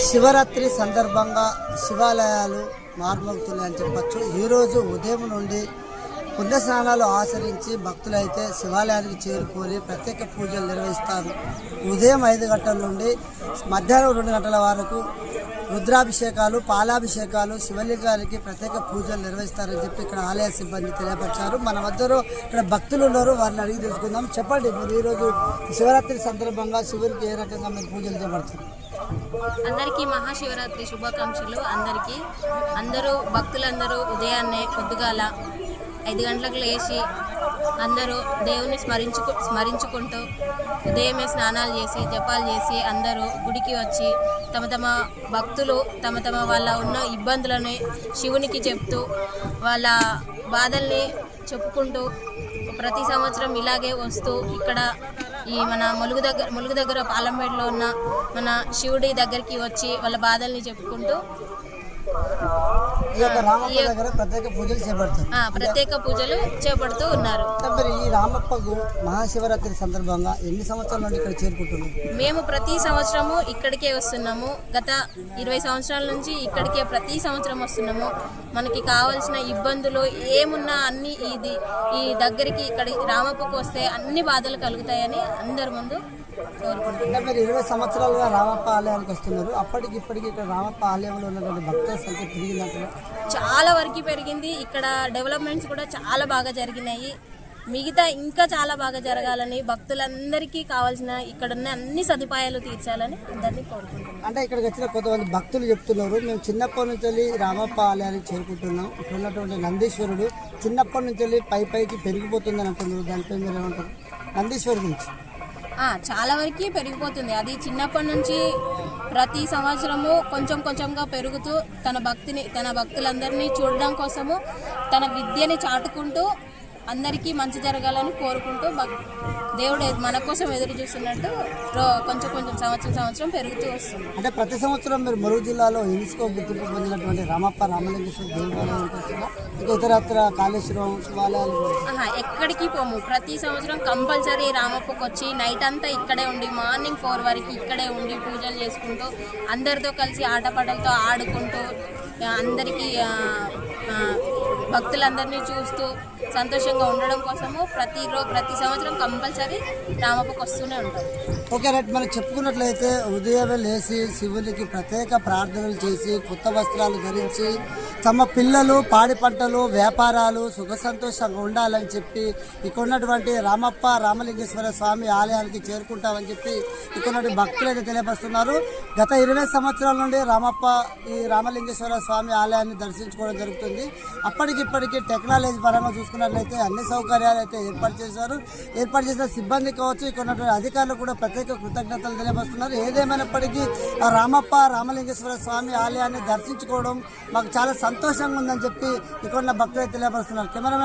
శివరాత్రి సందర్భంగా శివాలయాలు మార్మోగుతున్నాయని చెప్పచ్చు. ఈరోజు ఉదయం నుండి పుణ్యస్నానాలు ఆచరించి భక్తులైతే శివాలయానికి చేరుకొని ప్రత్యేక పూజలు నిర్వహిస్తారు. ఉదయం 5 గంటల నుండి మధ్యాహ్నం 2 గంటల వరకు రుద్రాభిషేకాలు, పాలాభిషేకాలు, శివలింగానికి ప్రత్యేక పూజలు నిర్వహిస్తారని చెప్పి ఇక్కడ ఆలయ సిబ్బంది తెలియపరిచారు. మన మధ్యలో ఇక్కడ భక్తులు ఉన్నారు, వారిని అడిగి తెలుసుకుందాం. చెప్పండి, మీరు ఈరోజు శివరాత్రి సందర్భంగా శివునికి ఏ రకంగా మీరు పూజలు చేపడుతున్నారు? అందరికీ మహాశివరాత్రి శుభాకాంక్షలు. అందరూ భక్తులందరూ ఉదయాన్నే పొద్దుగాల 5 గంటలకు లేచి అందరూ దేవుని స్మరించుకుంటూ ఉదయమే స్నానాలు చేసి జపాలు చేసి అందరూ గుడికి వచ్చి తమ భక్తులు తమ వాళ్ళ ఉన్న ఇబ్బందులను శివునికి చెప్తూ వాళ్ళ బాధల్ని చెప్పుకుంటూ ప్రతి సంవత్సరం ఇలాగే వస్తూ ఇక్కడ ఈ మన ములుగు దగ్గర పాలంపేటలో ఉన్న మన శివుడి దగ్గరికి వచ్చి వాళ్ళ బాధల్ని చెప్పుకుంటూ ప్రత్యేక పూజలు చేపడుతూ ఉన్నారు. ఈ రామప్పకు మహాశివరాత్రి సందర్భంగా ఎన్ని సంవత్సరాల నుండి ఇక్కడ చేరుకుంటున్నాము? మేము ప్రతి సంవత్సరము ఇక్కడికే వస్తున్నాము. గత 20 సంవత్సరాల నుంచి ఇక్కడికే ప్రతి సంవత్సరం వస్తున్నాము. మనకి కావాల్సిన ఇబ్బందులు ఏమున్నా అన్ని ఈ దగ్గరికి ఇక్కడ రామప్పకు వస్తే అన్ని బాధలు కలుగుతాయని అందరి ముందు కోరుకుంటున్నాం. మీరు 20 సంవత్సరాలుగా రామప్ప ఆలయానికి వస్తున్నారు. అప్పటికి ఇప్పటికి ఇక్కడ రామప్ప ఆలయంలో ఉన్నటువంటి భక్తుల సంఖ్య పెరిగిందంటారు? చాలా వరకు పెరిగింది. ఇక్కడ డెవలప్మెంట్స్ కూడా చాలా బాగా జరిగినాయి. మిగతా ఇంకా చాలా బాగా జరగాలని భక్తులందరికీ కావాల్సిన ఇక్కడున్న అన్ని సదుపాయాలు తీర్చాలని అందరినీ కోరుకుంటున్నాం. అంటే ఇక్కడికి వచ్చిన కొంతమంది భక్తులు చెప్తున్నారు, మేము చిన్నప్పటి నుంచి రామప్ప ఆలయానికి చేరుకుంటున్నాం. ఇక్కడ ఉన్నటువంటి నందీశ్వరుడు చిన్నప్పటి నుంచి పైకి పెరిగిపోతుందని అంటున్నారు. దానిపై మీరు ఏమంటారు? నందీశ్వరుడు గురించి చాలా వరకు పెరిగిపోతుంది. అది చిన్నప్పటి నుంచి ప్రతి సంవత్సరము కొంచెంగా పెరుగుతూ తన భక్తులందరినీ చూడడం కోసము తన విద్యని చాటుకుంటూ అందరికీ మంచి జరగాలని కోరుకుంటూ దేవుడు మన కోసం ఎదురు చూస్తున్నట్టు కొంచెం సంవత్సరం పెరుగుతూ వస్తుంది. అంటే ప్రతి సంవత్సరం మీరు ములుగు జిల్లాలో యునెస్కో గుర్తింపు పొందినటువంటి రామప్ప రామలింగేశ్వర దేవాలయానికి వస్తుందా? ఇతరత్ర కాళేశ్వరం శివాలయాలు ఎక్కడికి పోము. ప్రతి సంవత్సరం కంపల్సరీ రామప్పకు వచ్చి నైట్ అంతా ఇక్కడే ఉండి మార్నింగ్ 4 వరకు ఇక్కడే ఉండి పూజలు చేసుకుంటూ అందరితో కలిసి ఆటపాటలతో ఆడుకుంటూ అందరికీ భక్తులందరినీ చూస్తూ సంతోషంగా ఉండడం కోసము ప్రతి సంవత్సరం కంపల్సరీ రామప్పకు వస్తూనే ఉంటాం. Okay right. మనం చెప్పుకున్నట్లయితే ఉదయమే లేచి శివునికి ప్రత్యేక ప్రార్థనలు చేసి కొత్త వస్త్రాలు ధరించి తమ పిల్లలు పాడి పంటలు వ్యాపారాలు సుఖ సంతోషంగా ఉండాలని చెప్పి ఇక్కడ ఉన్నటువంటి రామప్ప రామలింగేశ్వర స్వామి ఆలయానికి చేరుకుంటామని చెప్పి ఇక్కడ ఉన్నటువంటి భక్తులు అయితే తెలియపరుస్తున్నారు. గత 20 సంవత్సరాల నుండి ఈ రామలింగేశ్వర స్వామి ఆలయాన్ని దర్శించుకోవడం జరుగుతుంది. అప్పటికిప్పటికీ టెక్నాలజీ పరంగా చూసుకున్నట్లయితే అన్ని సౌకర్యాలు అయితే ఏర్పాటు చేసిన సిబ్బంది కావచ్చు, ఇక్కడ ఉన్నటువంటి అధికారులు కూడా ప్రత్యేక కృతజ్ఞతలు తెలియపరుస్తున్నారు. ఏదేమైనప్పటికీ రామప్ప రామలింగేశ్వర స్వామి ఆలయాన్ని దర్శించుకోవడం మాకు చాలా సంతోషంగా ఉందని చెప్పి ఇక్కడ ఉన్న భక్తులు తెలియపరుస్తున్నారు. కెమెరా